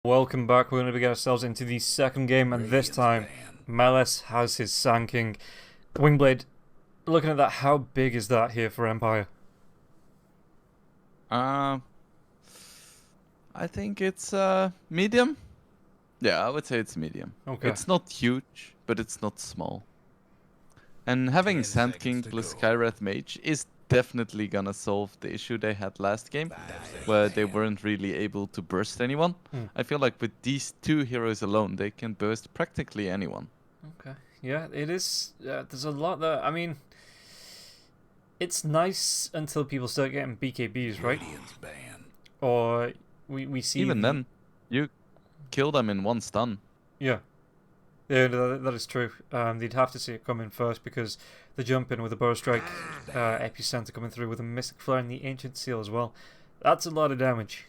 Welcome back. We're going to get ourselves into the second game, and this time, Melis has his Sand King. Wingblade, looking at that, how big is that here for Empire? I think it's medium. Yeah, I would say it's medium. Okay. It's not huge, but it's not small. And having Sand King plus Skywrath Mage is definitely gonna solve the issue they had last game, where they weren't really able to burst anyone. I feel like with these two heroes alone, they can burst practically anyone. Okay. Yeah, it is. There's a lot there. I mean, it's nice until people start getting BKBs, right? Or we see Even then, you kill them in one stun. Yeah. Yeah, that is true. They'd have to see it coming first because the jump in with the Bow Strike, Epicenter coming through with a Mystic Flare and the Ancient Seal as well. That's a lot of damage.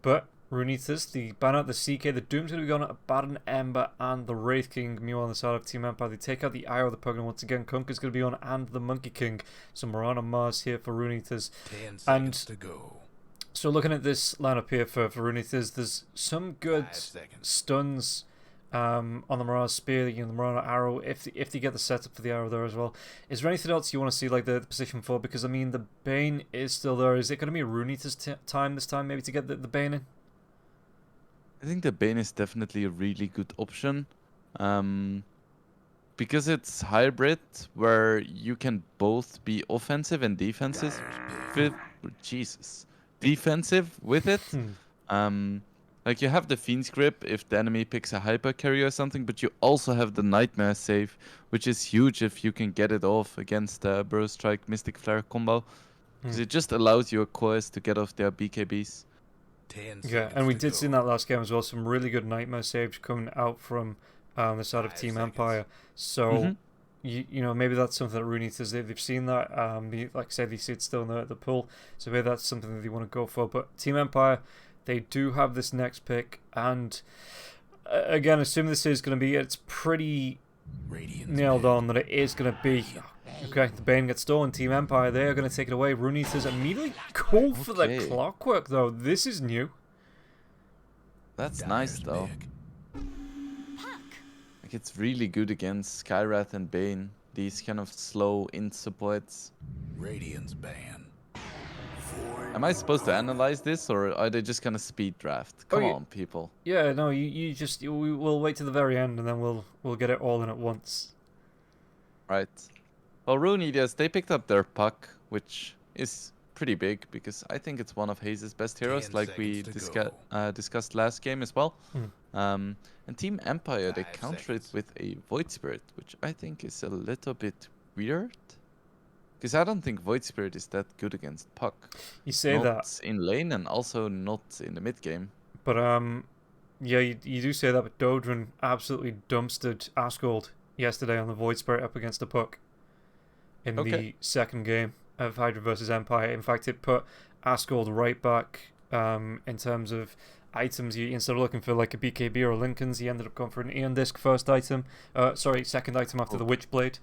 But Runitas, the Banner, the CK, the Doom's going to be gone at Baron Ember and the Wraith King Mew on the side of Team Empire. They take out the Eye of the Pugna once again. Kunk is going to be on and the Monkey King. So Morana Mars here for Runitas. 10 seconds to go. So looking at this lineup here for Runitas, there's some good stuns on the Mirage Spear, the Mirage Arrow, if they get the setup for the Arrow there as well. Is there anything else you want to see, like the position for? Because, I mean, the Bane is still there. Is it going to be Runitas' time this time, maybe, to get the Bane in? I think the Bane is definitely a really good option. Because it's hybrid, where you can both be offensive and defensive with it. Like, you have the Fiend's Grip if the enemy picks a Hyper Carry or something, but you also have the Nightmare save, which is huge if you can get it off against the Burrow Strike Mystic Flare combo. Because it just allows your cores to get off their BKBs. Yeah, and we did see in that last game as well some really good Nightmare saves coming out from the side of Team Empire. So, you know, maybe that's something that Runitas, they've seen that. Like I said, they see it still in the pool. So maybe that's something that they want to go for. But Team Empire, they do have this next pick. And again, assuming this is going to be, it's pretty nailed on that it is going to be. Okay, the Bane gets stolen. Team Empire, they are going to take it away. Runitas immediately go for the Clockwork, though. This is new. That's nice, though. Like, it's really good against Skywrath and Bane. These kind of slow int supports. Radiant's ban. Am I supposed to analyze this, or are they just gonna speed draft? Come on, people. Yeah, no, we'll wait to the very end, and then we'll get it all in at once. Right. Well, Rune, they picked up their puck, which is pretty big, because I think it's one of Haze's best heroes, like we discussed last game as well. And Team Empire, they counter it with a Void Spirit, which I think is a little bit weird. Because I don't think Void Spirit is that good against puck. You say not that in lane, and also not in the mid game. But yeah, you do say that. But Dodrin absolutely dumpstered Asgold yesterday on the Void Spirit up against the puck in the second game of Hydra versus Empire. In fact, it put Asgold right back in terms of items. Instead of looking for like a BKB or a Lincoln's, he ended up going for an Aeon Disc second item after the Witchblade.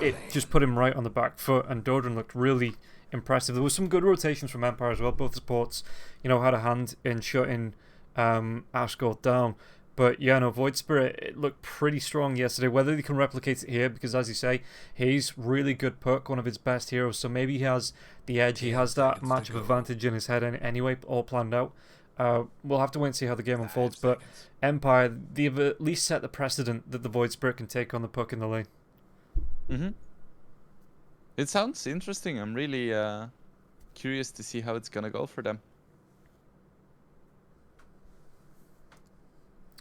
It just put him right on the back foot, and Dodrin looked really impressive. There was some good rotations from Empire as well. Both supports, you know, had a hand in shutting Asgold down. But yeah, no, Void Spirit, it looked pretty strong yesterday. Whether they can replicate it here, because as you say, he's really good puck, one of his best heroes. So maybe he has the edge. He has that matchup advantage in his head anyway, all planned out. We'll have to wait and see how the game unfolds. But Empire, they've at least set the precedent that the Void Spirit can take on the puck in the lane. It sounds interesting. I'm really curious to see how it's gonna go for them.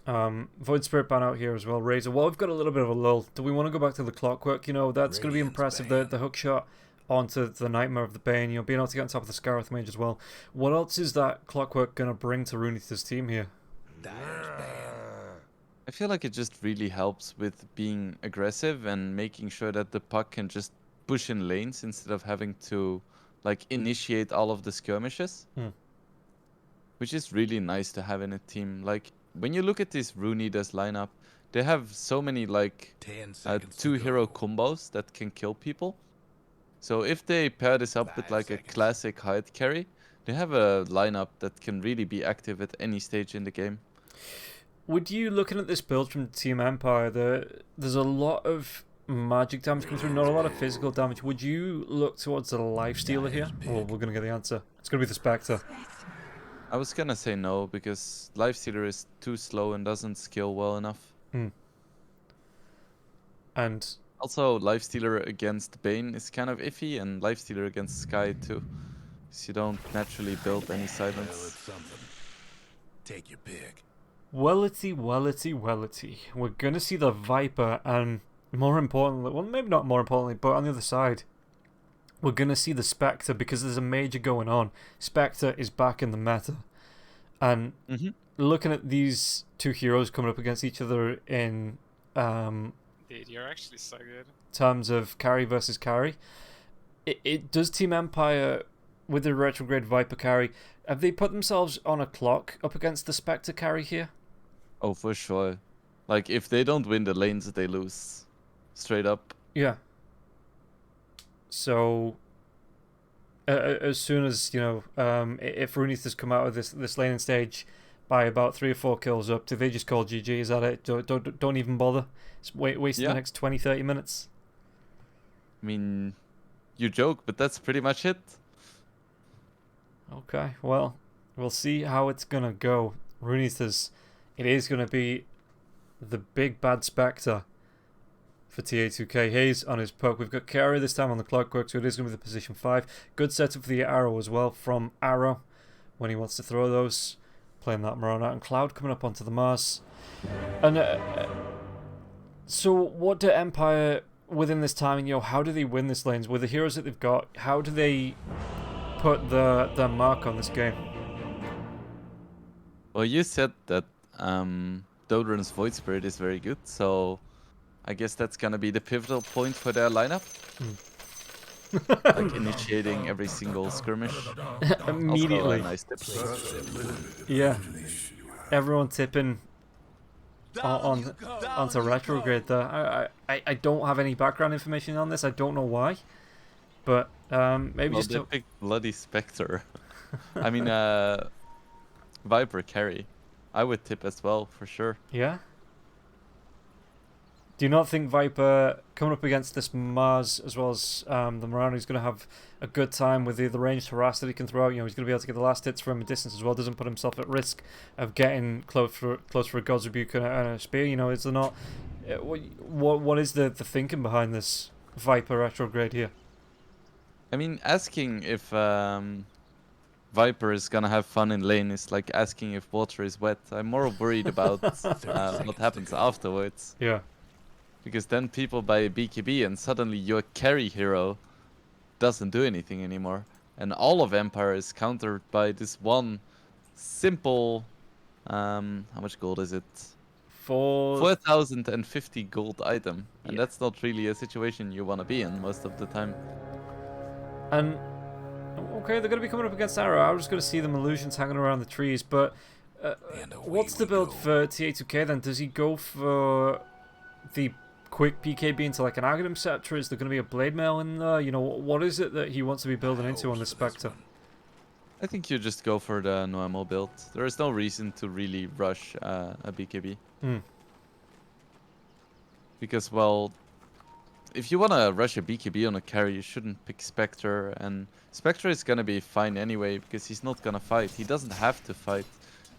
Void Spirit ban out here as well. Razor, well, we've got a little bit of a lull. Do we want to go back to the Clockwork? You know, that's going to be impressive. The hook shot onto the Nightmare of the Bane, you know, being able to get on top of the Skywrath Mage as well. What else is that Clockwork going to bring to Runitas' team here? I feel like it just really helps with being aggressive and making sure that the puck can just push in lanes instead of having to like initiate all of the skirmishes. Which is really nice to have in a team. Like, when you look at this Runitas lineup, they have so many like 2-hero combos that can kill people. So if they pair this up with like a classic hide carry, They have a lineup that can really be active at any stage in the game. Would you, looking at this build from Team Empire, there's a lot of magic damage coming through, not a lot of physical damage. Would you look towards the Lifestealer here? Well, we're going to get the answer. It's going to be the Spectre. I was gonna say no, because Lifestealer is too slow and doesn't scale well enough. And also, Lifestealer against Bane is kind of iffy, and Lifestealer against Sky too. So you don't naturally build any silence. Take your pick. Wellity. We're going to see the Viper, and more importantly, well, maybe not more importantly, but on the other side, we're going to see the Spectre, because there's a major going on. Spectre is back in the meta. And looking at these two heroes coming up against each other in Dude, you're actually so good. terms of carry versus carry, it does Team Empire, with the retrograde Viper carry, have they put themselves on a clock up against the Spectre carry here? Oh, for sure. Like, if they don't win the lanes, they lose. Straight up. Yeah. So, as soon as, if Rune does come out of this laning stage by about 3 or 4 kills up, do they just call GG? Is that it? Don't even bother? Just waste the next 20-30 minutes? I mean, you joke, but that's pretty much it. Okay, well, we'll see how it's going to go. Rune says it is going to be the big bad Spectre for TA2K. Hayes on his poke. We've got Carry this time on the Clockwork, so it is going to be the position 5. Good setup for the Arrow as well from Arrow when he wants to throw those. Playing that Marona, and Cloud coming up onto the Mars. And so what do Empire, within this timing, how do they win this lanes? With the heroes that they've got, how do they put their mark on this game? Well, you said that Dodran's Void Spirit is very good, so I guess that's gonna be the pivotal point for their lineup. Like initiating every single skirmish. Immediately. Also a nice tip. Yeah. Everyone tipping onto retrograde there. I don't have any background information on this. I don't know why. But maybe just they picked Bloody Spectre. I mean, Viper carry. I would tip as well, for sure. Yeah? Do you not think Viper, coming up against this Mars as well as the Marana, is going to have a good time with the ranged harass that he can throw out? He's going to be able to get the last hits from a distance as well. Doesn't put himself at risk of getting close for a God's Rebuke and a Spear. is there not... What is the thinking behind this Viper retrograde here? I mean, asking if Viper is gonna have fun in lane is like asking if water is wet. I'm more worried about what happens afterwards. Yeah. Because then people buy a BKB and suddenly your carry hero doesn't do anything anymore. And all of Empire is countered by this one simple... how much gold is it? 4,050 gold item. And that's not really a situation you want to be in most of the time. And, okay, they're going to be coming up against Arrow. I was just going to see them illusions hanging around the trees. But what's the build for TA2K then? Does he go for the quick BKB into like an Aghanim Scepter? Is there going to be a Blade Mail in there? What is it that he wants to be building into on the Spectre? I think you just go for the normal build. There is no reason to really rush a BKB. Because, well, if you want to rush a BKB on a carry, you shouldn't pick Spectre. And Spectre is going to be fine anyway, because he's not going to fight. He doesn't have to fight.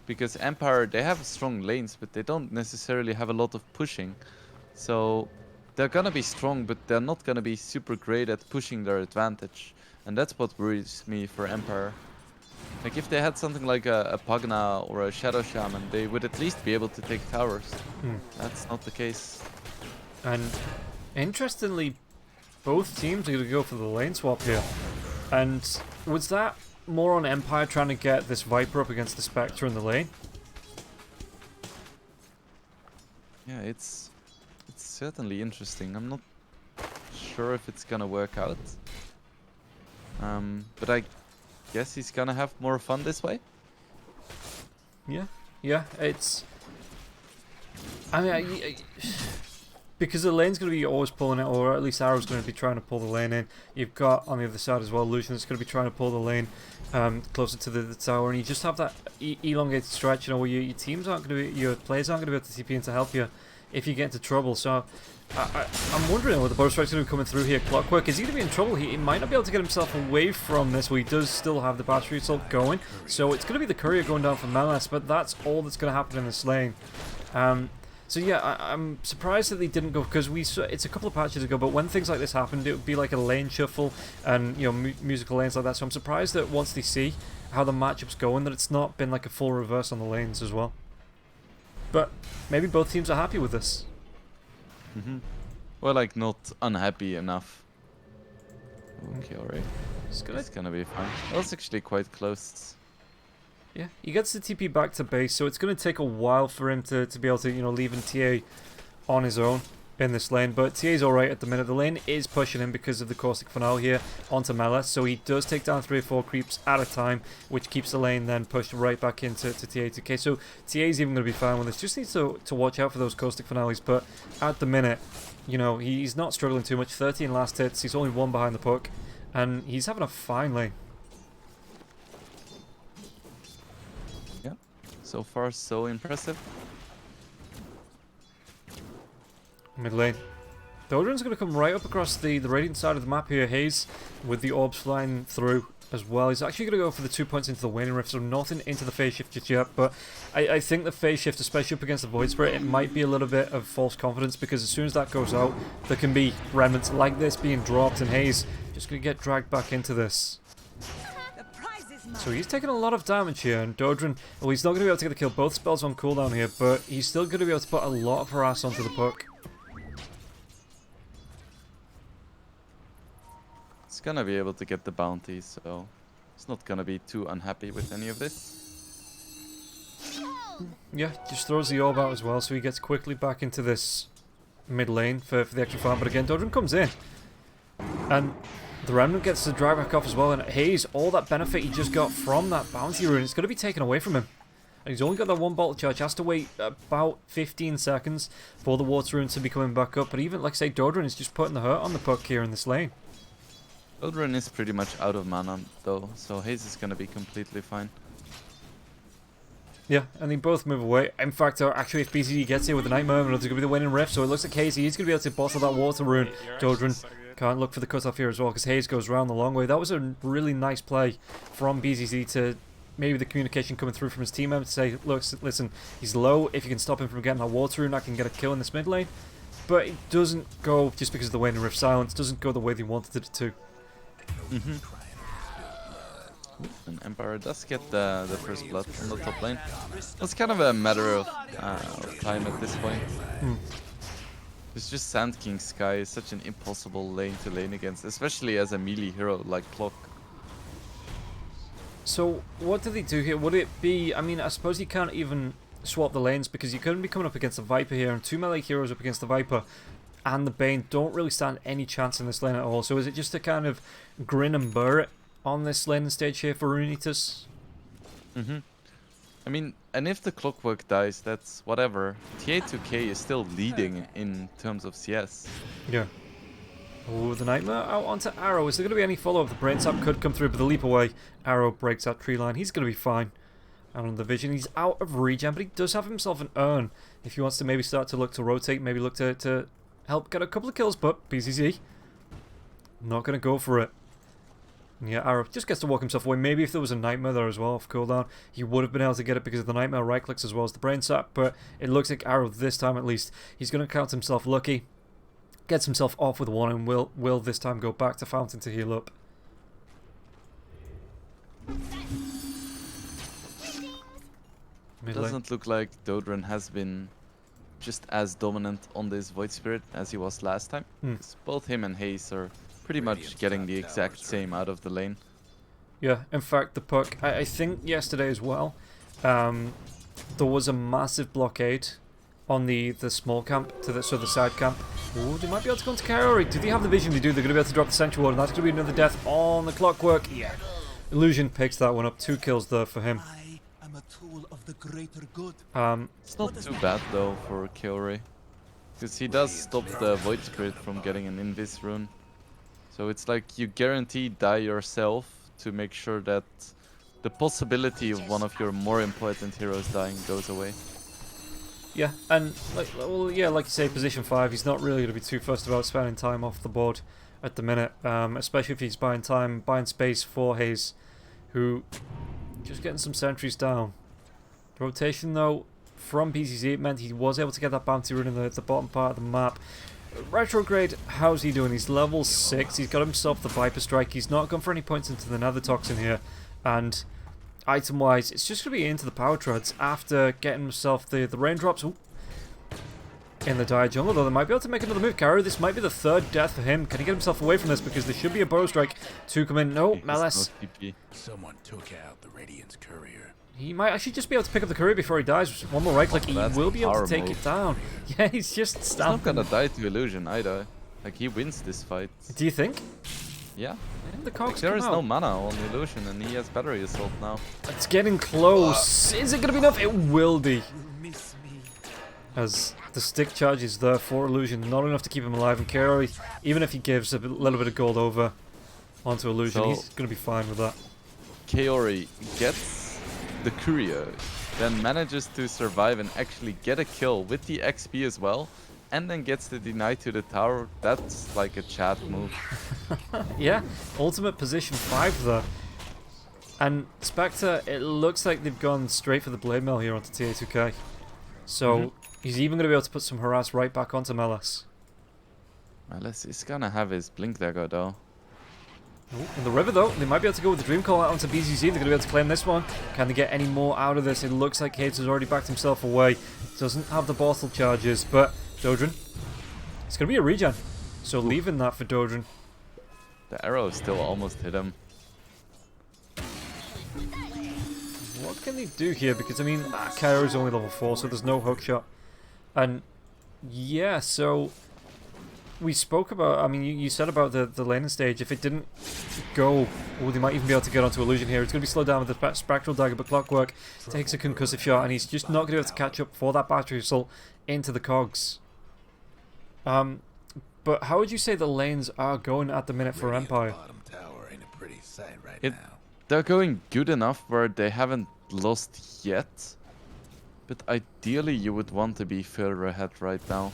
Because Empire, they have strong lanes, but they don't necessarily have a lot of pushing. So they're going to be strong, but they're not going to be super great at pushing their advantage. And that's what worries me for Empire. Like, if they had something like a Pagna or a Shadow Shaman, they would at least be able to take towers. That's not the case. And interestingly, both teams are going to go for the lane swap here. And was that more on Empire trying to get this Viper up against the Spectre in the lane? Yeah, it's certainly interesting. I'm not sure if it's gonna work out. But I guess he's gonna have more fun this way. Yeah, it's... I mean, because the lane's going to be always pulling it, or at least Arrow's going to be trying to pull the lane in. You've got on the other side as well Lucian that's going to be trying to pull the lane closer to the tower, and you just have that elongated stretch, you know, where your teams aren't going to be, your players aren't going to be able to TP in to help you if you get into trouble. So I'm wondering whether the Butter Strike's going to be coming through here. Clockwork, is he going to be in trouble? He might not be able to get himself away from this, where he does still have the battery assault going. So it's going to be the courier going down for Melas, but that's all that's going to happen in this lane. So yeah, I'm surprised that they didn't go, because it's a couple of patches ago, but when things like this happened, it would be like a lane shuffle and, you know, musical lanes like that. So I'm surprised that once they see how the matchup's going, that it's not been like a full reverse on the lanes as well. But maybe both teams are happy with this. Well, like, not unhappy enough. Okay, alright. It's gonna be fine. That was actually quite close. Yeah, he gets the TP back to base, so it's going to take a while for him to be able to, you know, leave TA on his own in this lane. But TA's alright at the minute. The lane is pushing him because of the Caustic Finale here onto Melas, so he does take down 3 or 4 creeps at a time, which keeps the lane then pushed right back into TA2K. So TA's even going to be fine with this. Just needs to watch out for those Caustic Finales, but at the minute, you know, he's not struggling too much. 13 last hits, he's only 1 behind the puck, and he's having a fine lane. So far, so impressive. Mid lane. Doldrin's going to come right up across the Radiant side of the map here. Hayes with the orbs flying through as well. He's actually going to go for the 2 points into the waning rift, so nothing into the phase shift just yet. But I think the phase shift, especially up against the Void Spirit, it might be a little bit of false confidence, because as soon as that goes out, there can be remnants like this being dropped, and Hayes just going to get dragged back into this. So he's taking a lot of damage here, and Dodrin, well, he's not going to be able to get the kill. Both spells on cooldown here, but he's still going to be able to put a lot of harass onto the puck. He's gonna be able to get the bounty, so he's not gonna be too unhappy with any of this. Yeah, just throws the orb out as well, so he gets quickly back into this mid lane for the extra farm. But again, Dodrin comes in, and the Remnant gets the drag back off as well, and Hayes, all that benefit he just got from that bounty rune, it's going to be taken away from him. And he's only got that 1 bolt charge, has to wait about 15 seconds for the water rune to be coming back up. But even, like I say, Dodrin is just putting the hurt on the puck here in this lane. Dodrin is pretty much out of mana though, so Hayes is going to be completely fine. Yeah, and they both move away. In fact, actually, if BCD gets here with the Nightmare, it's going to be the winning rift, so it looks like Hayes, he's going to be able to bottle that water rune. Dodrin can't look for the cutoff here as well, because Hayes goes around the long way. That was a really nice play from BZZ to maybe the communication coming through from his team member to say, look, listen, he's low. If you can stop him from getting that water rune, I can get a kill in this mid lane. But it doesn't go, just because of the Waning Rift silence, doesn't go the way they wanted it to. And Empire does get the first blood from the top lane. It's kind of a matter of time at this point. It's just Sand King Sky is such an impossible lane to lane against, especially as a melee hero like Clock. So what do they do here? Would it be, I mean, I suppose you can't even swap the lanes, because you couldn't be coming up against the Viper here, and 2 melee heroes up against the Viper and the Bane don't really stand any chance in this lane at all. So is it just to kind of grin and bear it on this laning stage here for Runitas? I mean, and if the Clockwork dies, that's whatever. TA2K is still leading in terms of CS. Yeah. Oh, the Nightmare out onto Arrow. Is there going to be any follow-up? The Brain Sap could come through, but the leap away. Arrow breaks that tree line. He's going to be fine. And on the Vision, he's out of regen, but he does have himself an urn. If he wants to maybe start to look to rotate, maybe look to help get a couple of kills, but BCC not going to go for it. Yeah, Arrow just gets to walk himself away. Maybe if there was a Nightmare there as well off cooldown, he would have been able to get it because of the Nightmare right clicks as well as the Brain Sap, but it looks like Arrow this time at least, he's going to count himself lucky, gets himself off with one, and will this time go back to Fountain to heal up. It doesn't look like Dodrin has been just as dominant on this Void Spirit as he was last time. Both him and Hayes are pretty much getting the exact same out of the lane. Yeah, in fact, the puck, I think yesterday as well, there was a massive blockade on the small camp, so the side camp. Ooh, they might be able to go into Kaori. Do they have the vision? They do. They're going to be able to drop the Sentry Ward, and that's going to be another death on the Clockwork. Yeah. Illusion picks that one up. 2 kills there for him. I am a tool of the greater good. It's not too bad though for Kaori. Because he does stop the Void Spirit from getting an Invis rune. So it's like you guarantee die yourself to make sure that the possibility of one of your more important heroes dying goes away. Yeah, and like you say, position 5, he's not really going to be too fussed about spending time off the board at the minute, especially if he's buying space for Hayes, who just getting some sentries down. The rotation though from PCC, it meant he was able to get that bounty rune in the bottom part of the map. Retrograde, how's he doing? He's level 6, he's got himself the Viper Strike, he's not gone for any points into the Nether Toxin here, and item wise, it's just going to be into the Power Treads after getting himself the raindrops. Ooh. In the Dire Jungle, though, they might be able to make another move. Karo, this might be the 3rd death for him. Can he get himself away from this? Because there should be a Burrow Strike to come in. No, Melis. Someone took out the Radiant's courier. He might actually just be able to pick up the courier before he dies. One more right click, he will be able to take it down. Yeah, he's just stamping. He's not gonna die to Illusion either. Like, he wins this fight. Do you think? Yeah. The cogs there is no mana on Illusion, and he has Battery Assault now. It's getting close. Is it gonna be enough? It will be. As the stick charge is there for Illusion, not enough to keep him alive. And Karo, even if he gives a little bit of gold over onto Illusion, so he's going to be fine with that. Kaori gets the courier, then manages to survive and actually get a kill with the XP as well, and then gets the deny to the tower. That's like a chat move. Yeah, ultimate position 5 there. And Spectre, it looks like they've gone straight for the Blade Mail here onto TA2K. So he's even going to be able to put some harass right back onto Melis. Melis is going to have his Blink Dagger though. Ooh, in the river though, they might be able to go with the Dream Call out onto BZZ. They're going to be able to claim this one. Can they get any more out of this? It looks like Hades has already backed himself away. Doesn't have the bottle charges, but Dodrin, it's going to be a regen. So leaving that for Dodrin. The arrow still almost hit him. What can they do here? Because I mean, Kairo's only level 4, so there's no hook shot. And yeah, so we spoke about, I mean, you said about the laning stage. If it didn't go, well, they might even be able to get onto Illusion here. It's going to be slowed down with the Spectral Dagger, but Clockwork takes a concussive shot, and he's just not going to be able to catch up for that battery assault into the cogs. But how would you say the lanes are going at the minute for Empire? They're going good enough where they haven't lost yet. But ideally you would want to be further ahead right now.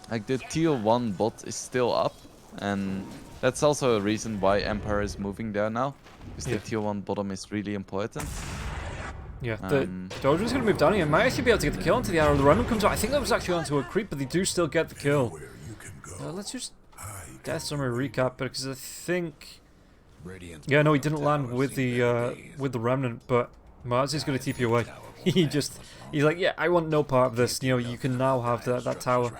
Like the tier 1 bot is still up, and that's also a reason why Empire is moving there now. Because the tier 1 bottom is really important. Yeah, the Dodrin's going to move down here. Might actually be able to get the kill onto the arrow. The Remnant comes out. I think that was actually onto a creep, but they do still get the kill. Let's just Death Summary recap, because I think... Yeah, no, he didn't land with the Remnant, but Mars is going to TP away. He's like, yeah, I want no part of this. You know, you can now have that tower,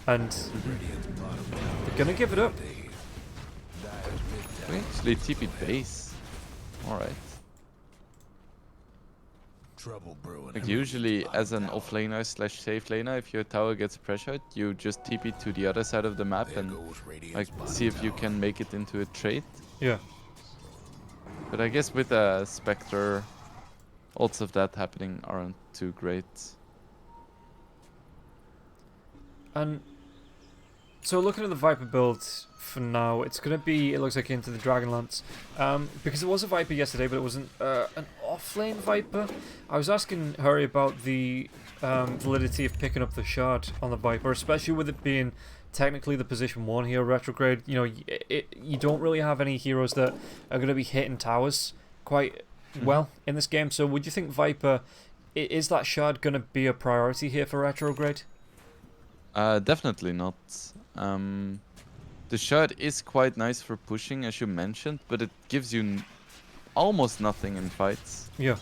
and they're going to give it up. We actually TP'd base. Alright. Like usually as an off laner / safe laner, if your tower gets pressured, you just TP to the other side of the map and like see if you can make it into a trade. Yeah. But I guess with a Spectre, odds of that happening aren't too great. And so looking at the Viper build for now, it's going to be, it looks like, into the Dragonlance. Because it was a Viper yesterday, but it wasn't an off-lane Viper. I was asking Hurry about the validity of picking up the Shard on the Viper, especially with it being technically the position 1 here, Retrograde. You know, you don't really have any heroes that are going to be hitting towers quite well in this game. So would you think Viper, is that Shard going to be a priority here for Retrograde? Definitely not. The Shard is quite nice for pushing, as you mentioned, but it gives you almost nothing in fights. Yeah.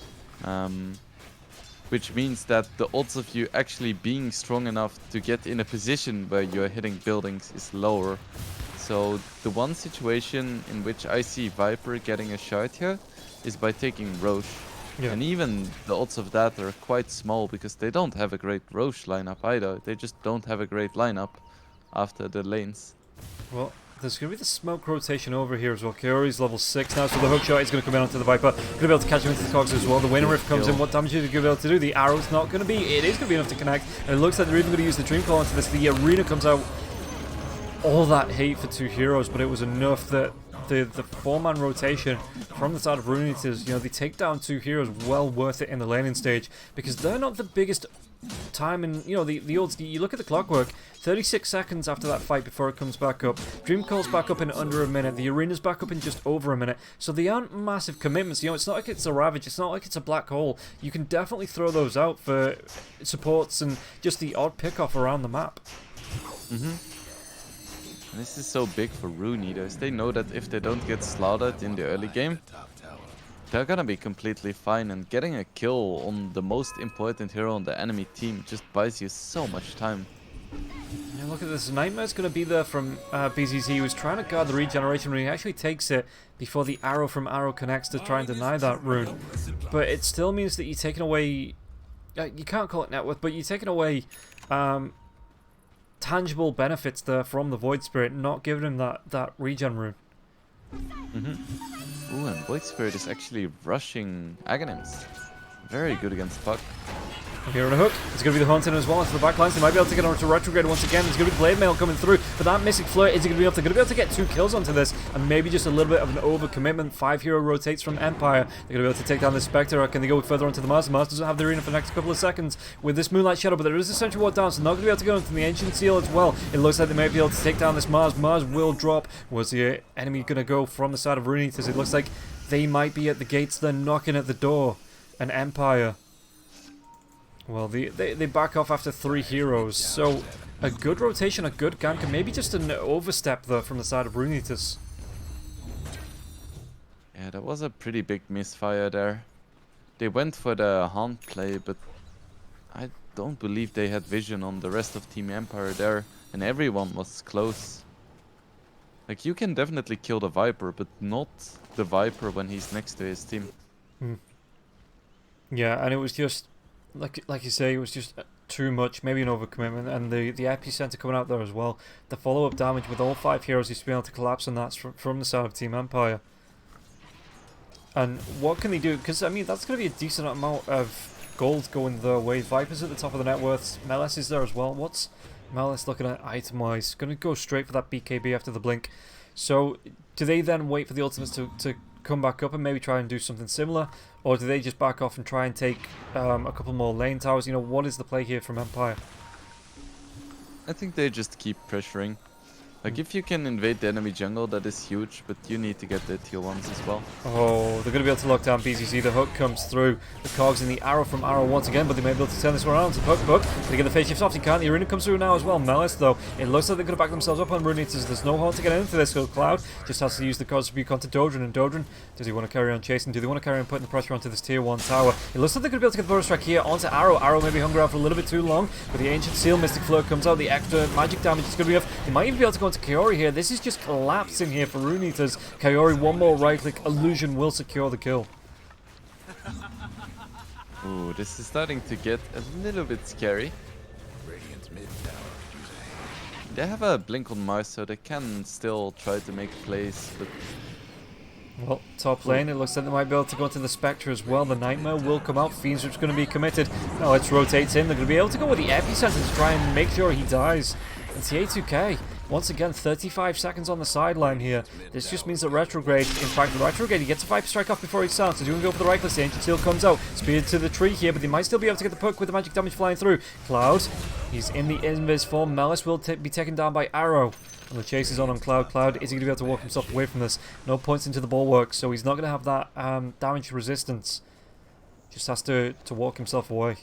Which means that the odds of you actually being strong enough to get in a position where you're hitting buildings is lower. So the one situation in which I see Viper getting a Shard here is by taking Roche. Yeah. And even the odds of that are quite small because they don't have a great Roche lineup either. They just don't have a great lineup after the lanes. Well, There's going to be the smoke rotation over here as well. Kaori's level 6 now, so the hook shot is going to come in onto the Viper. Going to be able to catch him into the cogs as well. The Winter Rift comes in. What damage is he going to be able to do? The arrow's not going to be. It is going to be enough to connect. And it looks like they're even going to use the Dream Call onto this. The arena comes out. All that hate for 2 heroes, but it was enough that the 4-man rotation from the side of Rune Eaters, you know, they take down 2 heroes, well worth it in the laning stage, because they're not the biggest time in, you know, the old, you look at the clockwork, 36 seconds after that fight before it comes back up. Dream Call's back up in under a minute, the arena's back up in just over a minute, so they aren't massive commitments. You know, it's not like it's a Ravage, it's not like it's a Black Hole. You can definitely throw those out for supports and just the odd pick-off around the map. This is so big for Rune Eaters. They know that if they don't get slaughtered in the early game, they're gonna be completely fine, and getting a kill on the most important hero on the enemy team just buys you so much time. Yeah, look at this. Nightmare's going to be there from BZZ. He was trying to guard the regeneration rune. He actually takes it before the arrow from Arrow connects to try and deny that rune. But it still means that you're taking away... you can't call it net worth, but you're taking away tangible benefits there from the Void Spirit, not giving him that regen rune. Ooh, and Void Spirit is actually rushing Aghanims. Very good against Puck. Here on a hook, it's going to be the Haunted as well into the backlines. They might be able to get onto Retrograde once again. There's going to be Blade Mail coming through, but that Mystic Flirt is going to be able to get 2 kills onto this, and maybe just a little bit of an overcommitment. 5 hero rotates from Empire. They're going to be able to take down the Spectre, or can they go further onto the Mars? The Mars doesn't have the arena for the next couple of seconds with this Moonlight Shadow, but there is a Sentry Ward down, so not going to be able to go into the Ancient Seal as well. It looks like they might be able to take down this Mars. Mars will drop. Was the enemy going to go from the side of Rune Eaters? It looks like they might be at the gates. They're knocking at the door. And Empire... well, they back off after 3 heroes, so a good rotation, a good gank, and maybe just an overstep there from the side of Rune Eaters. Yeah, that was a pretty big misfire there. They went for the Haunt play, but I don't believe they had vision on the rest of Team Empire there, and everyone was close. Like, you can definitely kill the Viper, but not the Viper when he's next to his team. Yeah, and it was just... Like you say, it was just too much, maybe an overcommitment, and the epicenter coming out there as well. The follow-up damage with all 5 heroes used to be able to collapse on that from the side of Team Empire. And what can they do? Because, I mean, that's going to be a decent amount of gold going their way. Viper's at the top of the net worth. Melis is there as well. What's Melis looking at item-wise? Going to go straight for that BKB after the blink. So, do they then wait for the ultimates to come back up and maybe try and do something similar, or do they just back off and try and take a couple more lane towers? You know, what is the play here from Empire? I think they just keep pressuring. Like, if you can invade the enemy jungle, that is huge, but you need to get the tier 1s as well. Oh, they're going to be able to lock down BZZ. The hook comes through. The cogs in the arrow from Arrow once again, but they may be able to turn this one around to Puck. They get the phase shift off. He can't. The arena comes through now as well. Melis, though, it looks like they're going to back themselves up on Rune Eaters. There's no haunt to get into this, so Cloud just has to use the cogs to be onto Dodrin. And Dodrin, does he want to carry on chasing? Do they want to carry on putting the pressure onto this tier 1 tower? It looks like they're going to be able to get the bonus strike here onto Arrow. Arrow maybe hung around for a little bit too long, but the Ancient Seal, Mystic Flirt comes out. The extra magic damage is going to be enough. They might even be able to go into Kaori here. This is just collapsing here for Rune Eaters. Kaori, one more right click, illusion will secure the kill. Ooh, this is starting to get a little bit scary. They have a blink on Mars, so they can still try to make plays, but... well, top lane, it looks like they might be able to go into the Spectre as well. The Nightmare will come out. Fiend's Grip's going to be committed. Now let's rotate in. They're going to be able to go with the epicenter to try and make sure he dies. It's the A2K. Once again, 35 seconds on the sideline here. This just means that Retrograde, in fact, the Retrograde, he gets a Viper Strike off before he starts. He's going to go for the right click. The Ancient Seal comes out. Speed to the tree here, but they might still be able to get the Puck with the magic damage flying through. Cloud, he's in the invis form. Melis will be taken down by Arrow. And the chase is on Cloud. Cloud, is he going to be able to walk himself away from this? No points into the bulwark, so he's not going to have that damage resistance. Just has to walk himself away.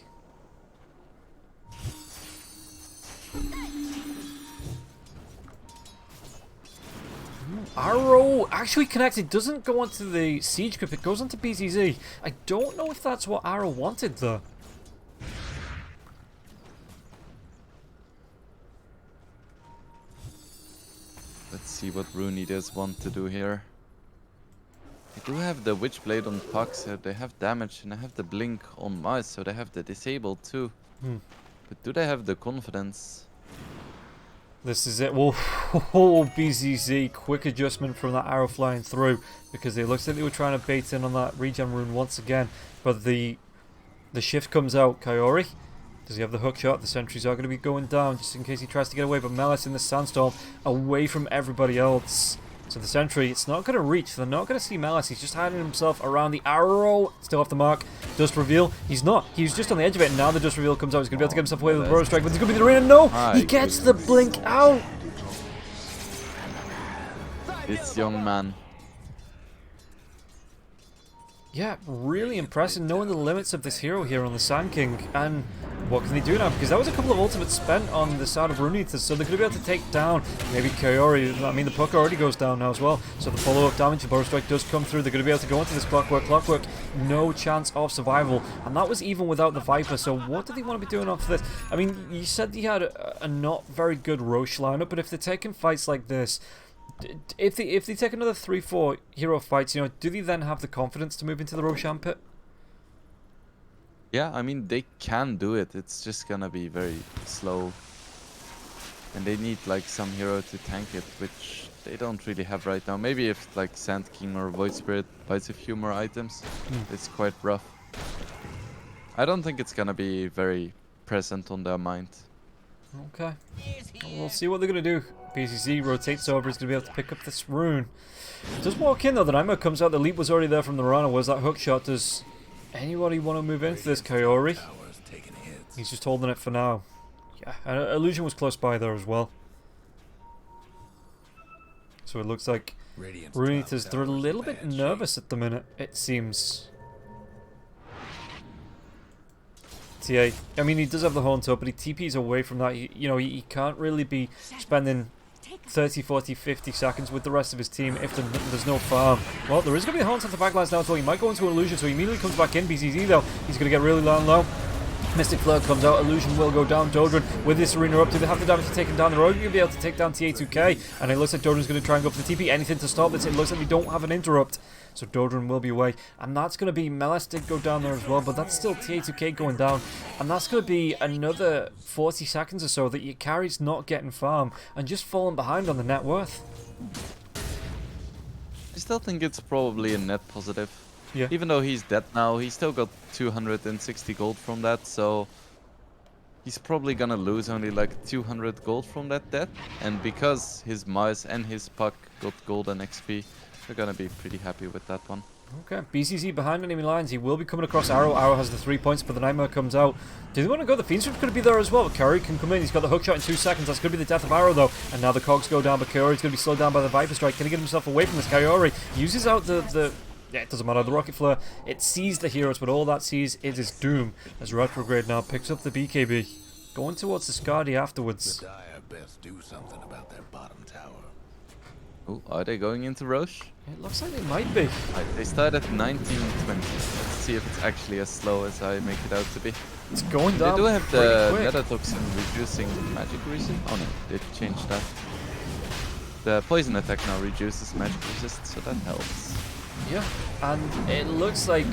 Arrow actually connected, doesn't go onto the Siege Grip, it goes onto BZZ. I don't know if that's what Arrow wanted though. Let's see what Rune Eaters want to do here. They do have the Witchblade on Puck, so they have damage, and they have the blink on Mars, so they have the disable too. But do they have the confidence? This is it. Well, oh, BZZ, quick adjustment from that arrow flying through, because it looks like they were trying to bait in on that regen rune once again. But the shift comes out. Kaori, does he have the hook shot? The sentries are going to be going down just in case he tries to get away. But Melis in the sandstorm, away from everybody else. So the sentry, it's not going to reach. They're not going to see Melis. He's just hiding himself around the arrow. Still off the mark. Dust reveal. He's not. He was just on the edge of it. And now the dust reveal comes out. He's going to be able to get himself away with the burrow strike. But it's going to be the arena. No! He gets the blink out! This young man. Yeah, really impressive knowing the limits of this hero here on the Sand King. And what can they do now? Because that was a couple of ultimates spent on the side of Rune, so they're going to be able to take down maybe Kaori. I mean, the puck already goes down now as well. So the follow-up damage, the burrow strike does come through. They're going to be able to go into this clockwork. Clockwork, no chance of survival. And that was even without the Viper. So what do they want to be doing after this? I mean, you said he had a not very good Roche lineup, but if they're taking fights like this, if they take another 3-4 hero fights, you know, do they then have the confidence to move into the Roshan pit? Yeah, I mean, they can do it. It's just gonna be very slow. And they need, like, some hero to tank it, which they don't really have right now. Maybe if, like, Sand King or Void Spirit buys a few more items, it's quite rough. I don't think it's gonna be very present on their mind. Okay. We'll see what they're going to do. BCC rotates over. He's going to be able to pick up this rune. Does walk in though. The Nightmare comes out. The leap was already there from the Rana. Where's that hook shot? Does anybody want to move into this? Kaori? He's just holding it for now. Yeah. And Illusion was close by there as well. So it looks like Rune is they're a little bit nervous at the minute, it seems. TA. I mean, he does have the haunt up, but he TP's away from that. He can't really be spending 30, 40, 50 seconds with the rest of his team if there's no farm. Well, there is going to be the haunt at the backlines now as well. He might go into an illusion, so he immediately comes back in. BCZ though, he's going to get really low. Mystic Flare comes out, Illusion will go down. Dodron with this arena up, do they have the damage to take him down? They're only going to be able to take down TA2K, and it looks like Dodron's going to try and go for the TP. Anything to stop this, it looks like we don't have an interrupt. So Dodron will be away, and that's going to be Melis did go down there as well, but that's still TA2K going down, and that's going to be another 40 seconds or so that your carry's not getting farm, and just falling behind on the net worth. I still think it's probably a net positive. Yeah. Even though he's dead now, he still got 260 gold from that, so he's probably gonna lose only like 200 gold from that death. And because his Mice and his Puck got gold and XP, they're gonna be pretty happy with that one. Okay, BCC behind enemy lines. He will be coming across Arrow. Arrow has the 3 points, but the Nightmare comes out. Do they want to go? The Fiend's going to be there as well. Curry can come in. He's got the hook shot in 2 seconds. That's going to be the death of Arrow, though. And now the cogs go down, but Kaori's going to be slowed down by the Viper Strike. Can he get himself away from this? Kaori uses out yeah, it doesn't matter. The Rocket Flare, it sees the heroes, but all that sees is his doom. As Retrograde now picks up the BKB. Going towards the Skadi afterwards. The Dire best do something about their bottom tower. Oh, are they going into Roche? It looks like they might be. Right, they start at 1920. Let's see if it's actually as slow as I make it out to be. It's going down. They do have the quick. Nether Toxin reducing magic resist. Oh no, they changed that. The poison attack now reduces magic resist, so that helps. Yeah, and it looks like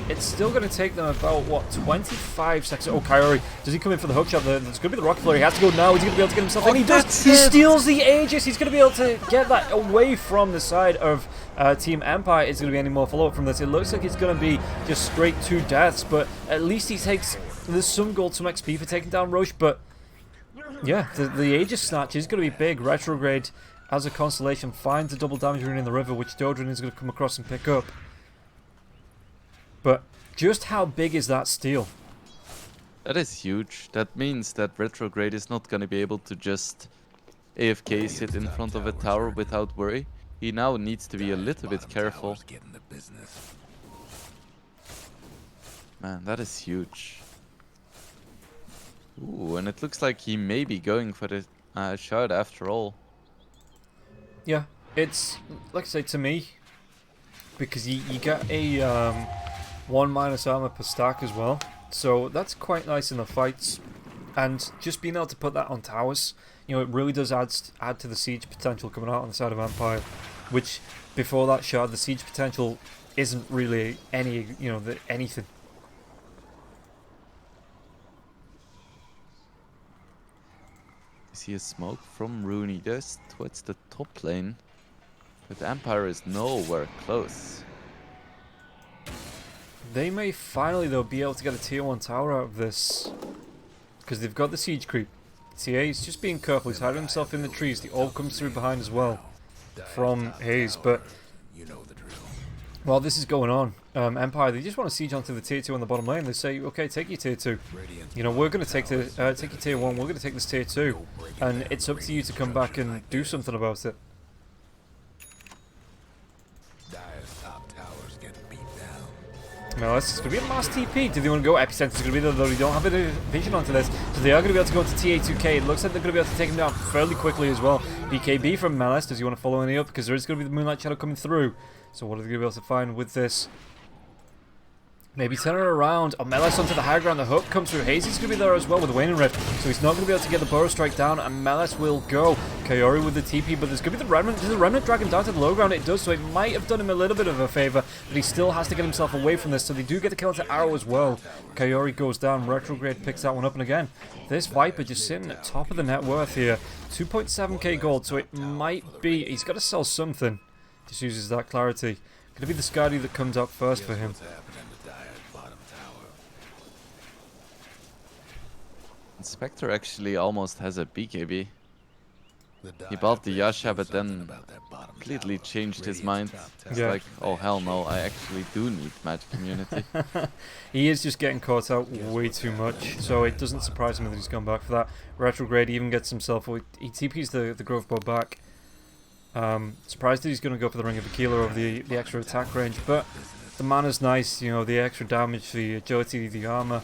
it's still going to take them about, what, 25 seconds. Oh, Kaori, does he come in for the hook shot? There's going to be the Rocket Flare. He has to go now. He's going to be able to get himself in. He does. He steals the Aegis. He's going to be able to get that away from the side of Team Empire. Is going to be any more follow-up from this. It looks like it's going to be just straight 2 deaths, but at least he takes, there's some gold, some XP for taking down Roche, but yeah, the Aegis snatch is going to be big. Retrograde, as a constellation, finds a double damage rune in the river, which Dodron is going to come across and pick up. But just how big is that steal? That is huge. That means that Retrograde is not going to be able to just AFK sit in front of a tower without worry. He now needs to be a little bit careful. Man, that is huge. Ooh, and it looks like he may be going for the shard after all. Yeah, it's, like I say, to me, because you get a 1 minus armor per stack as well, so that's quite nice in the fights, and just being able to put that on towers, you know, it really does add to the siege potential coming out on the side of Empire, which before that shard, the siege potential isn't really anything. see a smoke from Rune just towards the top lane. But Empire is nowhere close. They may finally, though, be able to get a tier 1 tower out of this. Because they've got the siege creep. TA is just being careful. He's hiding himself in the trees. The orb comes through behind as well from Hayes. But while this is going on, Empire, they just want to siege onto the tier 2 on the bottom lane. They say, okay, take your tier 2. You know, we're going to take your tier 1. We're going to take this tier 2. And it's up to you to come back and do something about it. Now, this is going to be a mass TP. Do they want to go? Epicenter's going to be there, though. They don't have a vision onto this. So they are going to be able to go into TA2K. It looks like they're going to be able to take him down fairly quickly as well. BKB from Malice. Does he want to follow any up? Because there is going to be the Moonlight Shadow coming through. So what are they going to be able to find with this? Maybe turn it around. Oh, Melis onto the high ground. The hook comes through. Hazy's going to be there as well with the Waning Rift. So he's not going to be able to get the Burrow Strike down. And Melis will go. Kaori with the TP. But there's going to be the Remnant. Does the Remnant drag him down to the low ground? It does. So it might have done him a little bit of a favour. But he still has to get himself away from this. So they do get the kill to Arrow as well. Kaori goes down. Retrograde picks that one up. And again, this Viper just sitting at top of the net worth here. 2.7k gold. So it might be... He's got to sell something. Just uses that clarity. Going to be the Skadi that comes up first for him. Spectre actually almost has a BKB. He bought the Yasha, but then completely changed his mind. It's like, oh hell no, I actually do need Magic Immunity. He is just getting caught out way too much, so it doesn't surprise me that he's gone back for that. Retrograde even gets himself, he TPs the Grove Bow back. Surprised that he's going to go for the Ring of Aquila over the extra attack range, but the mana's nice, you know, the extra damage, the agility, the armor.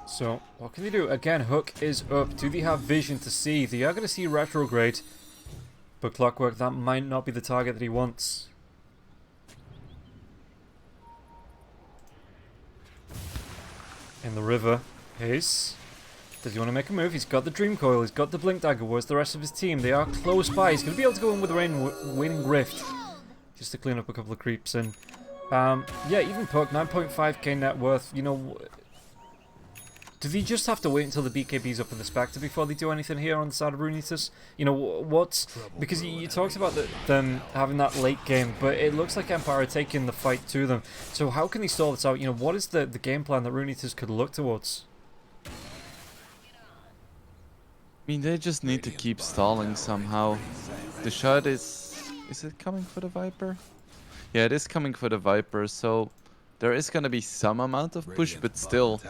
So, what can they do? Again, Hook is up. Do they have vision to see? They are going to see Retrograde. But Clockwork, that might not be the target that he wants. In the river, Ace. Does he want to make a move? He's got the Dream Coil. He's got the Blink Dagger. Where's the rest of his team? They are close by. He's going to be able to go in with the Waning Rift. Just to clean up a couple of creeps. And, yeah, even Puck, 9.5k net worth. You know... Do they just have to wait until the BKB's up in the Spectre before they do anything here on the side of Runitas? You know, what's... Because you talked about them having that late game, but it looks like Empire are taking the fight to them. So how can they stall this out? You know, what is the game plan that Runitas could look towards? I mean, they just need to keep stalling somehow. The shot is... Is it coming for the Viper? Yeah, it is coming for the Viper, so... There is going to be some amount of push, but still,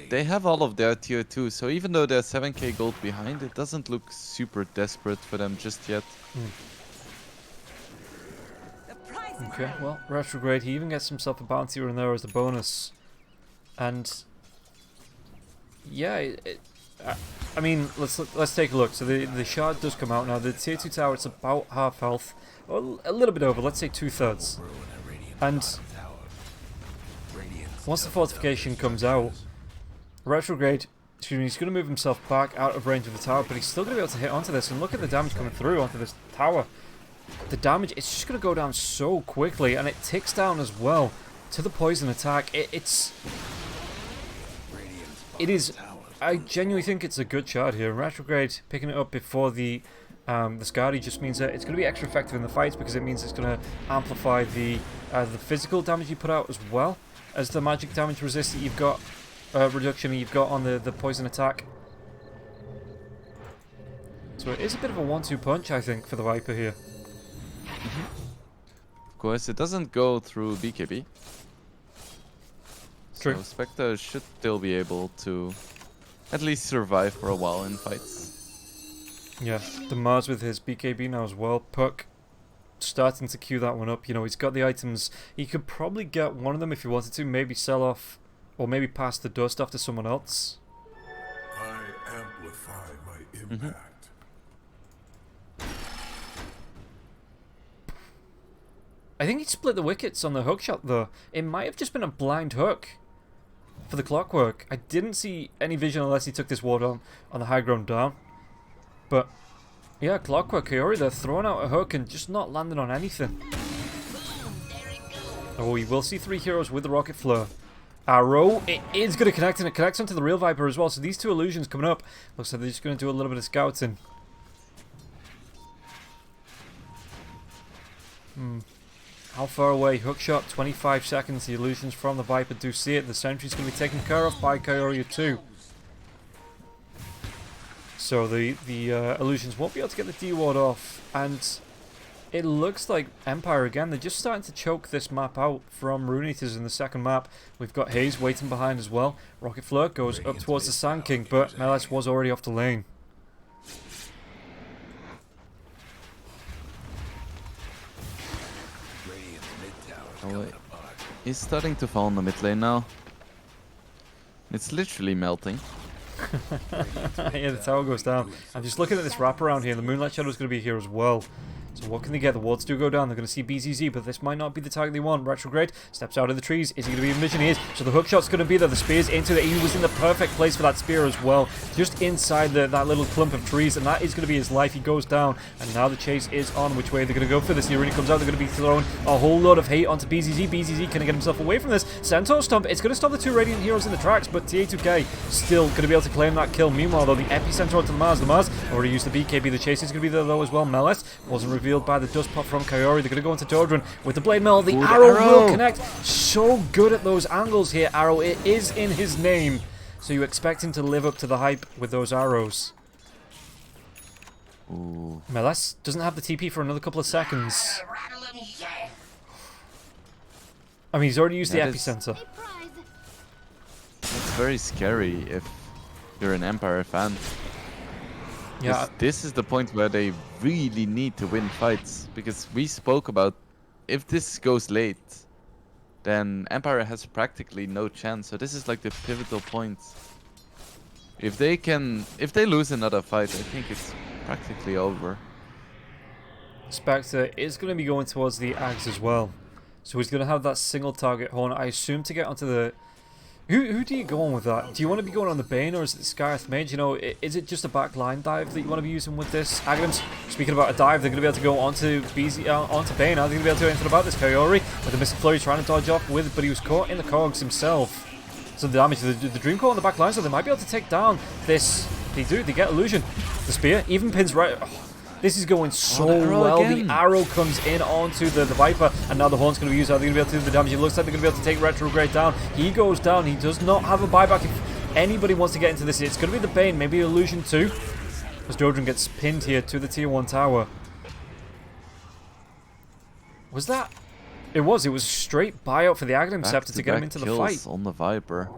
they have all of their tier 2, so even though they're 7k gold behind, it doesn't look super desperate for them just yet. Okay, well, Retrograde, he even gets himself a bounty in there as a bonus. And, yeah, I mean, let's take a look. So the shard does come out now. The tier 2 tower, it's about half health, or a little bit over, let's say 2/3. And... once the fortification comes out, Retrograde, excuse me, he's going to move himself back out of range of the tower, but he's still going to be able to hit onto this. And look at the damage coming through onto this tower. The damage, it's just going to go down so quickly, and it ticks down as well to the poison attack. It is, I genuinely think it's a good shard here. Retrograde picking it up before the Skadi just means that it's going to be extra effective in the fights, because it means it's going to amplify the physical damage you put out as well as the magic damage resist that you've got, reduction you've got on the poison attack. So it is a bit of a 1-2 punch, I think, for the Viper here. Of course, it doesn't go through BKB. True. So Spectre should still be able to at least survive for a while in fights. Yeah, the Mars with his BKB now as well. Puck starting to queue that one up. You know, he's got the items. He could probably get one of them if he wanted to. Maybe sell off, or maybe pass the dust off to someone else. I amplify my impact. I think he split the wickets on the hook shot, though. It might have just been a blind hook for the Clockwork. I didn't see any vision unless he took this ward on the high ground down. But... yeah, Clockwork, Kaori, they're throwing out a hook and just not landing on anything. Oh, we will see 3 heroes with the Rocket Flare. Arrow, it is going to connect, and it connects onto the real Viper as well. So these two illusions coming up. Looks like they're just going to do a little bit of scouting. How far away? Hookshot, 25 seconds. The illusions from the Viper do see it. The sentry's going to be taken care of by Kaori too. So the illusions won't be able to get the D-ward off. And it looks like Empire again. They're just starting to choke this map out from Rune Eaters in the second map. We've got Haze waiting behind as well. Rocket Flare goes up towards the Sand King, but Melis was already off the lane. Oh, he's starting to fall in the mid lane now. It's literally melting. Yeah, the tower goes down. I'm just looking at this wraparound here. The Moonlight Shadow is going to be here as well. So what can they get? The wards do go down. They're going to see BZZ, but this might not be the target they want. Retrograde steps out of the trees. Is he going to be in vision? He is. So the hookshot's going to be there. The spear's into the... He was in the perfect place for that spear as well. Just inside that little clump of trees, and that is going to be his life. He goes down, and now the chase is on. Which way they're going to go for this? The arena comes out. They're going to be throwing a whole lot of hate onto BZZ. BZZ can get himself away from this. Centaur Stomp. It's going to stop the two Radiant heroes in the tracks, but TA2K still going to be able to claim that kill. Meanwhile, though, the Epicenter onto the Mars. The Mars already used the BKB. The chase is going to be there, though, as well. Melis wasn't revealed by the dust pop from Kaori. They're going to go into Dodron with the Blade Mail. The arrow will connect. So good at those angles here, Arrow. It is in his name. So you expect him to live up to the hype with those arrows. Ooh. Melis doesn't have the TP for another couple of seconds. I mean, he's already used the Epicenter. It's very scary if you're an Empire fan. Yeah. This is the point where they really need to win fights, because we spoke about if this goes late, then Empire has practically no chance. So this is like the pivotal point. If they lose another fight, I think it's practically over. Spectre is going to be going towards the Ags as well. So he's going to have that single target horn, I assume, to get onto the... Who do you go on with that? Do you want to be going on the Bane, or is it the Scarth Mage? You know, is it just a back line dive that you want to be using with this? Agams, speaking about a dive, they're going to be able to go onto onto Bane. Are they going to be able to do anything about this? Kaori with the Mystic Flurry trying to dodge off with, but he was caught in the cogs himself. So the damage, the Dream Core on the back line, so they might be able to take down this. They do, they get Illusion. The spear even pins right... Oh, this is going so well. Again. The arrow comes in onto the Viper, and now the horn's going to be used. Are they going to be able to do the damage? It looks like they're going to be able to take Retrograde down. He goes down. He does not have a buyback. If anybody wants to get into this, it's going to be the Bane, maybe Illusion too. As Dodron gets pinned here to the tier 1 tower. Was that? It was. It was straight buyout for the Aghanim Scepter to get him into the fight. On the Viper.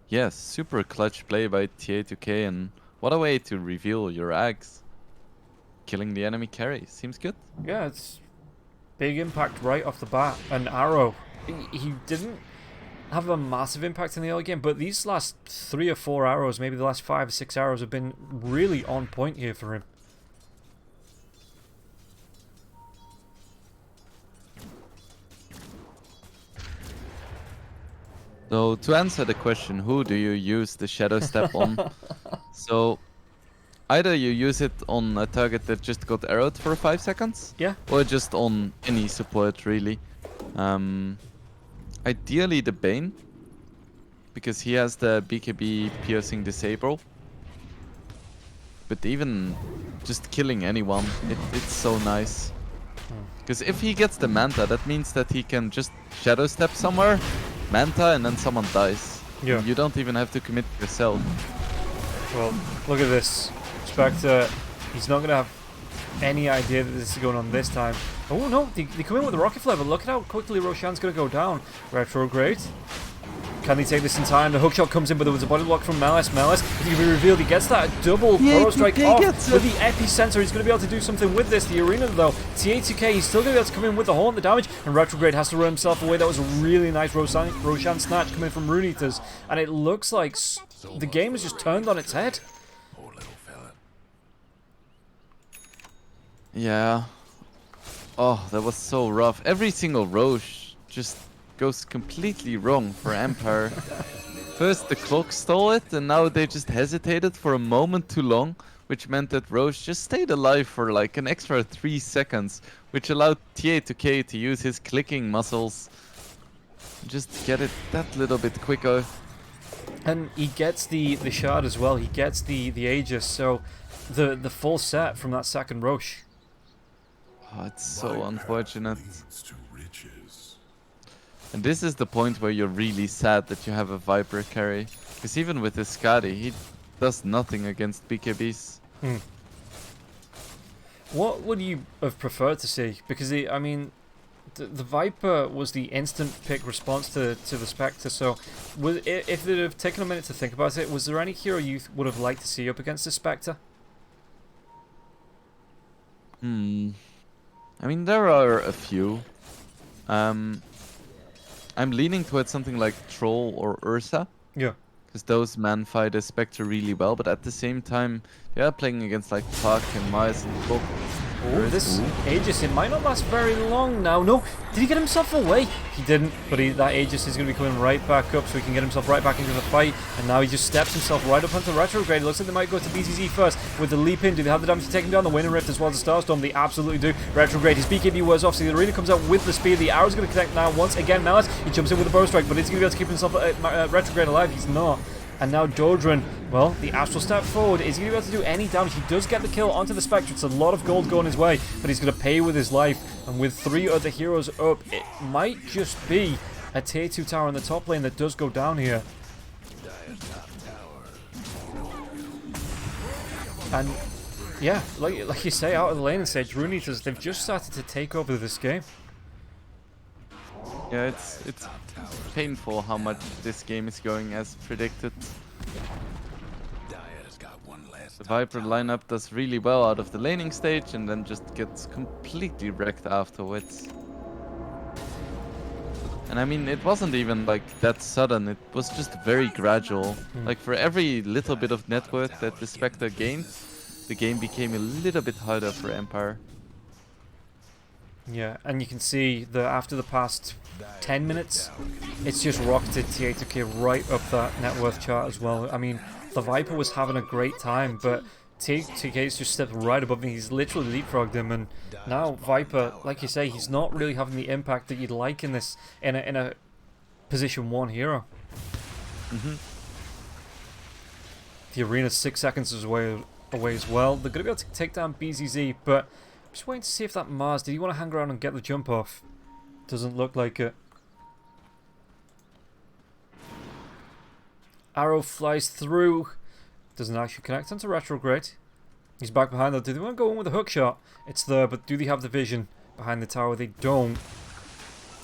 Yes, super clutch play by TA2K, and what a way to reveal your Ags. Killing the enemy carry. Seems good. Yeah, it's big impact right off the bat. And Arrow, he didn't have a massive impact in the early game, but these last 3 or 4 arrows, maybe the last 5 or 6 arrows, have been really on point here for him. So to answer the question, who do you use the Shadow Step on? So either you use it on a target that just got arrowed for 5 seconds, yeah, or just on any support really. Ideally the Bane, because he has the BKB piercing disable. But even just killing anyone, it's so nice. Because if he gets the Manta, that means that he can just Shadow Step somewhere, Manta, and then someone dies. Yeah. You don't even have to commit yourself. Well, look at this. Spectre, he's not going to have any idea that this is going on this time. Oh no, they come in with the rocket flare, but look at how quickly Roshan's going to go down. Retrograde. Can they take this in time? The hookshot comes in, but there was a body block from Melis. Melis is going to be revealed. He gets that double Poro Strike off with the Epicenter. He's going to be able to do something with this. The arena, though, TA2K, he's still going to be able to come in with the horn, the damage, and Retrograde has to run himself away. That was a really nice Roshan snatch coming from Rune Eaters, and it looks like the game has just turned on its head. Yeah. Oh, that was so rough. Every single Roche just goes completely wrong for Empire. First the clock stole it, and now they just hesitated for a moment too long which meant that Roche just stayed alive for like an extra 3 seconds, which allowed TA2K to use his clicking muscles, just get it that little bit quicker. And he gets the shard as well. He gets the Aegis. So the full set from that second rush. Oh, it's so unfortunate. Leads to riches. And this is the point where you're really sad that you have a Viper carry. Because even with his Skadi, he does nothing against BKBs. What would you have preferred to see? Because I mean, the Viper was the instant pick response to the Spectre. So, if they'd have taken a minute to think about it, was there any hero you would have liked to see up against the Spectre? I mean, there are a few. I'm leaning towards something like Troll or Ursa. Yeah. Because those man fight a Spectre really well, but at the same time, they are playing against like Puck and Mice and Book. Oh, this Aegis, it might not last very long now. No, did he get himself away? He didn't, but that Aegis is going to be coming right back up so he can get himself right back into the fight. And now he just steps himself right up onto Retrograde. It looks like they might go to BCZ first with the leap in. Do they have the damage to take him down? The Winter Rift as well as the Starstorm. They absolutely do. Retrograde, his BKB wears off, so the arena comes out with the speed. The arrow's going to connect now once again. Malice, he jumps in with a bow strike, but is he going to be able to keep himself Retrograde alive? He's not. And now Dodron, well, the Astral step forward. Is he going to be able to do any damage? He does get the kill onto the Spectre. It's a lot of gold going his way, but he's going to pay with his life. And with 3 other heroes up, it might just be a tier 2 tower in the top lane that does go down here. And yeah, like you say, out of the lane stage, Rune Eaters, they've just started to take over this game. Yeah, it's painful how much this game is going as predicted. The Viper lineup does really well out of the laning stage and then just gets completely wrecked afterwards. And I mean, it wasn't even like that sudden, it was just very gradual. Like for every little bit of net worth that the Spectre gained, the game became a little bit harder for Empire. Yeah, and you can see that after the past 10 minutes, it's just rocketed TA2K right up that net worth chart as well. I mean, the Viper was having a great time, but TA2K's just stepped right above him. He's literally leapfrogged him, and now Viper, like you say, he's not really having the impact that you'd like in this in a position 1 hero. The arena's 6 seconds away as well. They're going to be able to take down BZZ, but just waiting to see if that Mars, did he want to hang around and get the jump off? Doesn't look like it. Arrow flies through. Doesn't actually connect onto Retrograde. He's back behind though. Do they want to go in with a hook shot? It's there, but do they have the vision behind the tower? They don't.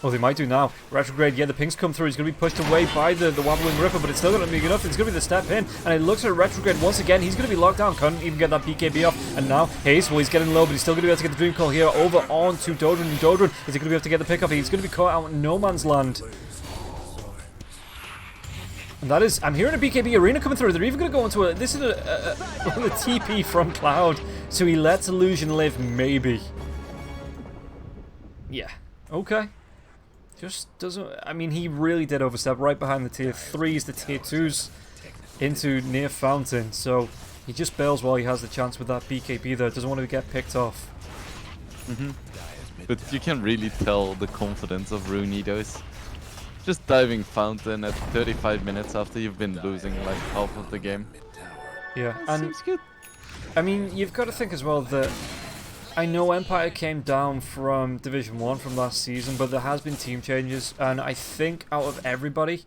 Oh, they might do now. Retrograde, yeah, the pings come through. He's going to be pushed away by the Wobbling Ripper, but it's still going to be enough. It's going to be the step in, and it looks at Retrograde once again. He's going to be locked down. Couldn't even get that BKB off. And now, Hayes, well, he's getting low, but he's still going to be able to get the Dream Call here over on to Dodron. And Dodron, is he going to be able to get the pick off? He's going to be caught out in no man's land. And that is, I'm hearing a BKB arena coming through. They're even going to go into this is a TP from Cloud. So he lets Illusion live, maybe. Yeah, okay. Just doesn't, I mean, he really did overstep right behind the tier 3s, the tier 2s into near Fountain. So he just bails while he has the chance with that BKB there. Doesn't want to get picked off. But you can really tell the confidence of Runidos. Just diving Fountain at 35 minutes after you've been losing like half of the game. Yeah, and seems good. I mean, you've got to think as well that I know Empire came down from Division 1 from last season, but there has been team changes, and I think out of everybody,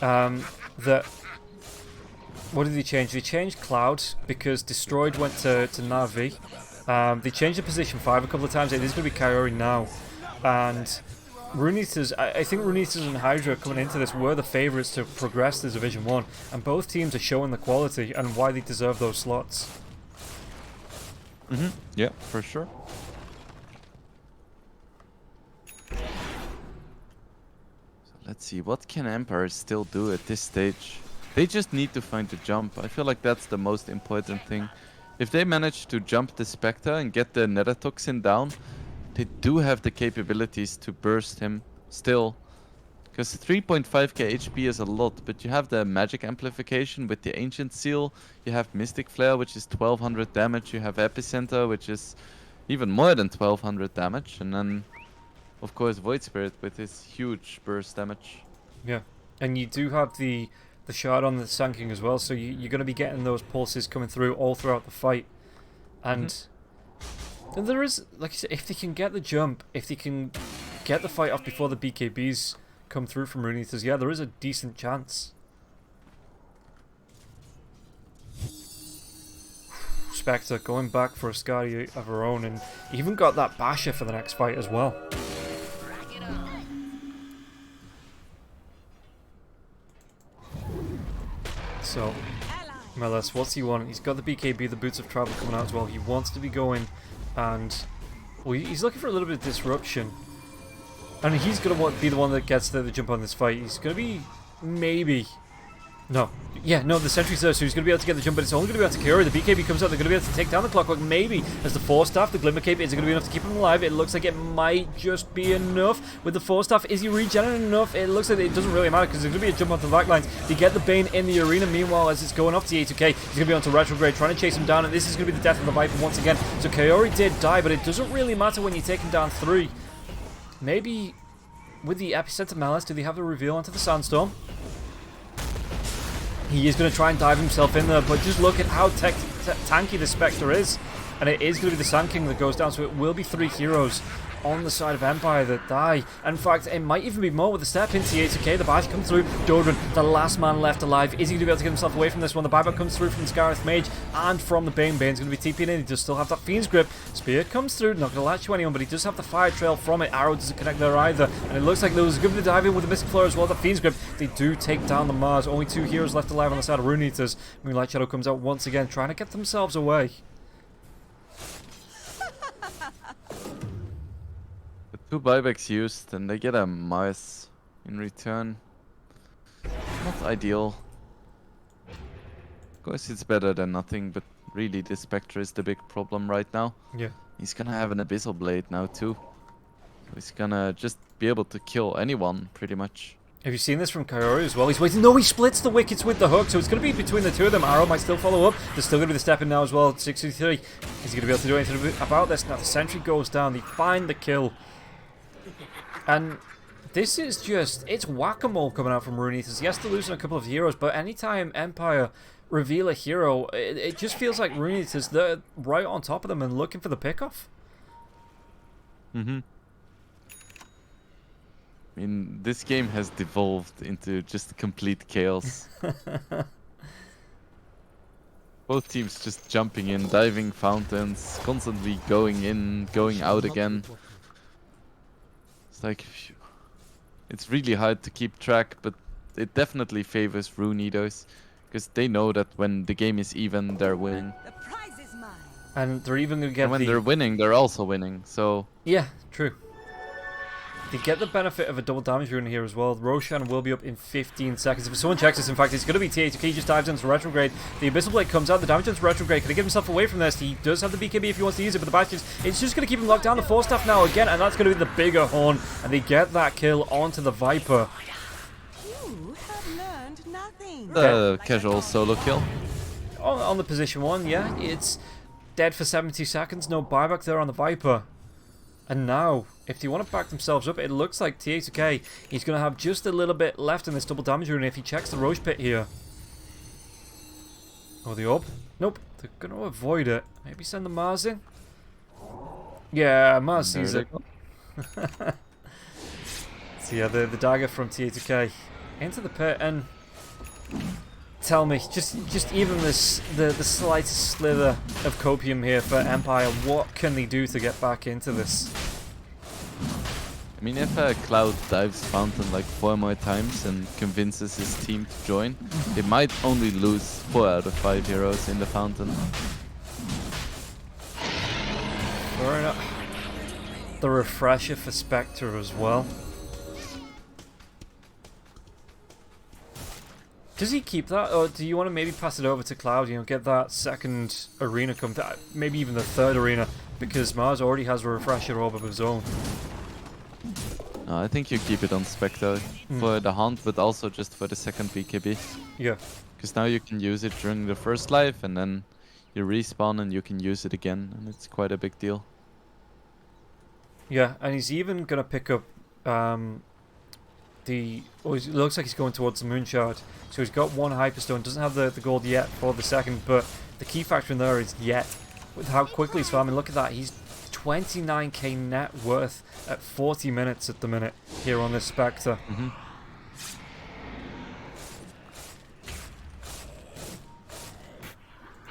that... What did they change? They changed Cloud because Destroyed went to Navi. They changed the position 5 a couple of times. It is going to be Kaori now. And Rune Eaters, I think Rune Eaters and Hydra coming into this were the favourites to progress to Division 1. And both teams are showing the quality and why they deserve those slots. Yeah, for sure. So let's see, what can Empire still do at this stage? They just need to find the jump. I feel like that's the most important thing. If they manage to jump the Spectre and get the Netatoxin down, they do have the capabilities to burst him still. Because 3.5k HP is a lot, but you have the magic amplification with the Ancient Seal, you have Mystic Flare, which is 1200 damage, you have Epicenter, which is even more than 1200 damage, and then, of course, Void Spirit with his huge burst damage. Yeah, and you do have the shard on the Sanking as well, so you're going to be getting those pulses coming through all throughout the fight. And there is, like I said, if they can get the jump, if they can get the fight off before the BKBs come through from Rune Eaters, yeah, there is a decent chance. Spectre going back for a Scary of her own, and even got that Basher for the next fight as well. So, Melis, what's he want? He's got the BKB, the Boots of Travel coming out as well. He wants to be going, and well, he's looking for a little bit of disruption. And he's going to be the one that gets the jump on this fight. He's going to be, maybe... No. Yeah, no, the sentry's there, so he's going to be able to get the jump, but it's only going to be able to Kaori. The BKB comes out, they're going to be able to take down the Clockwork, maybe. As the Force Staff, the Glimmer Cape, is it going to be enough to keep him alive? It looks like it might just be enough. With the Force Staff, is he regenerating enough? It looks like it doesn't really matter, because there's going to be a jump onto the backlines. They get the Bane in the arena, meanwhile, as it's going off to A2K, he's going to be onto Retrograde, trying to chase him down, and this is going to be the death of the Viper once again. So Kaori did die, but it doesn't really matter when you take him down 3. Maybe... with the Epicenter Malice, do they have the reveal onto the Sandstorm? He is going to try and dive himself in there, but just look at how tanky the Spectre is. And it is going to be the Sand King that goes down, so it will be 3 heroes on the side of Empire that die. And in fact, it might even be more with the step into A2K. The Bash comes through. Dodrin, the last man left alive. Is he going to be able to get himself away from this one? The buyback comes through from the Scarith Mage and from the Bane. Bane's going to be TPing in. He does still have that Fiend's Grip. Spear comes through. Not going to latch to anyone, but he does have the Fire Trail from it. Arrow doesn't connect there either. And it looks like there was a good bit of dive in with the Mystic Flare as well. The Fiend's Grip. They do take down the Mars. Only 2 heroes left alive on the side of Rune Eaters. Moonlight Shadow comes out once again, trying to get themselves away. The 2 buybacks used, and they get a Mars in return. Not ideal. Of course, it's better than nothing, but really, the Spectre is the big problem right now. Yeah. He's gonna have an Abyssal Blade now, too. So he's gonna just be able to kill anyone, pretty much. Have you seen this from Kaori as well? He's waiting. No, he splits the wickets with the hook, so it's going to be between the 2 of them. Arrow might still follow up. There's still going to be the step in now as well. 63. Is he going to be able to do anything about this? Now the sentry goes down. They find the kill. And this is just... it's whack-a-mole coming out from Rune Eaters. Yes, they're losing a couple of heroes, but anytime Empire reveal a hero, it just feels like Rune Eaters, they're right on top of them and looking for the pickoff. I mean, this game has devolved into just complete chaos. Both teams just jumping in, diving fountains, constantly going in, going out again. It's like... it's really hard to keep track, but it definitely favors Rune Eaters. Because they know that when the game is even, they're winning. The prize is mine. And they're even going to get And when they're winning, they're also winning, so... yeah, true. They get the benefit of a double damage rune here as well. Roshan will be up in 15 seconds. If someone checks this, in fact, it's going to be T8. He just dives into Retrograde. The Abyssal Blade comes out. The damage into Retrograde. Can he get himself away from this? He does have the BKB if he wants to use it, but the Bastions, it's just going to keep him locked down. The Force Staff now again, and that's going to be the bigger horn. And they get that kill onto the Viper. You have learned nothing. The casual solo kill. On the position 1, yeah. It's dead for 70 seconds. No buyback there on the Viper. And now, if they want to back themselves up, it looks like T8K, he's going to have just a little bit left in this double damage rune if he checks the Roche Pit here. Oh, the orb? Nope, they're going to avoid it. Maybe send the Mars in? Yeah, Mars sees it. So yeah, the dagger from T8K into the pit, and tell me, just even this the slightest slither of copium here for Empire, what can they do to get back into this? I mean, if Cloud dives Fountain like 4 more times and convinces his team to join, they might only lose 4 out of 5 heroes in the Fountain. Fair enough. The refresher for Spectre as well. Does he keep that, or do you want to maybe pass it over to Cloud, you know, get that second arena come, maybe even the third arena, because Mars already has a refresher orb of his own. No, I think you keep it on Spectre for the hunt, but also just for the second BKB. Yeah. Because now you can use it during the first life, and then you respawn and you can use it again, and it's quite a big deal. Yeah, and he's even going to pick up it looks like he's going towards the Moonshard. So he's got one Hyperstone, doesn't have the gold yet for the second, but the key factor in there is yet. With how quickly he's farming, look at that, he's 29k net worth at 40 minutes at the minute here on this Spectre.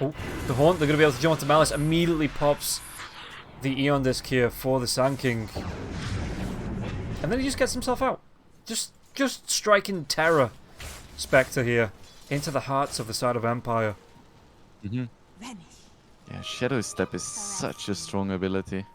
Oh, the Haunt, they're going to be able to jump onto Malice, immediately pops the Eon Disc here for the Sand King. And then he just gets himself out. Just striking terror, Spectre here, into the hearts of the side of Empire. Vanish. Yeah, Shadow Step is such a strong ability.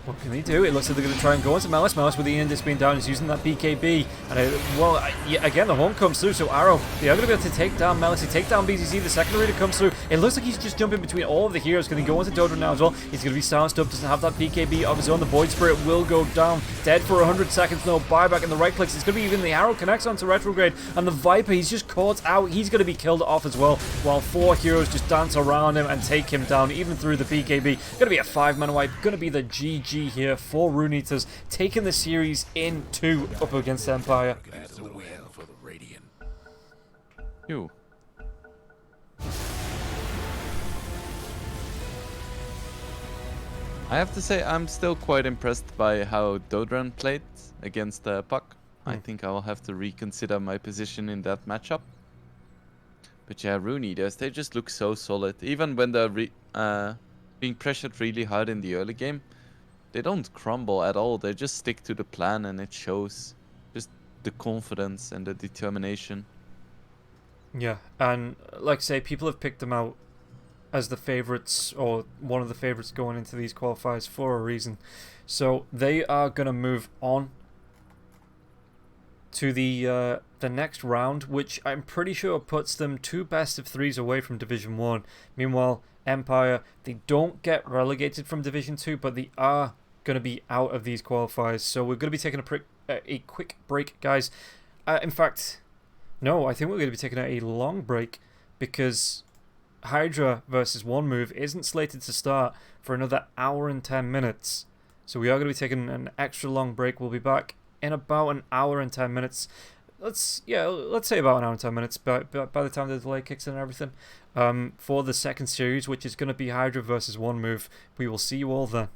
What can he do? It looks like they're going to try and go into Malice. Malice with the Eon Disc being down is using that BKB. And again, the Haunt comes through, so Arrow, they are going to be able to take down Malice, take down BZZ. The second arena comes through. It looks like he's just jumping between all of the heroes. Going to go into Dodron now as well. He's going to be silenced up, doesn't have that BKB of his own. The Void Spirit will go down. Dead for 100 seconds, no buyback in the right clicks. It's going to be even the Arrow connects onto Retrograde. And the Viper, he's just caught out. He's going to be killed off as well, while 4 heroes just dance around him and take him down, even through the BKB. Going to be a 5-man wipe. Going to be the GG here for Rune Eaters, taking the series in 2 up against Empire. That's a win for the Radiant. Ew. I have to say, I'm still quite impressed by how Dodran played against Puck. I think I will have to reconsider my position in that matchup. But yeah, Rune Eaters, they just look so solid. Even when they're being pressured really hard in the early game, they don't crumble at all. They just stick to the plan, and it shows just the confidence and the determination. Yeah, and like I say, people have picked them out as the favourites, or one of the favourites going into these qualifiers for a reason. So they are going to move on to the next round, which I'm pretty sure puts them 2 best-of-3s away from Division 1. Meanwhile, Empire, they don't get relegated from Division 2, but they are going to be out of these qualifiers. So we're going to be taking a quick break, guys. In fact, no, I think we're going to be taking a long break, because Hydra versus One Move isn't slated to start for another hour and 10 minutes. So we are going to be taking an extra long break. We'll be back in about an hour and 10 minutes. Let's say about an hour and 10 minutes by the time the delay kicks in and everything, for the second series, which is going to be Hydra versus One Move. We will see you all then.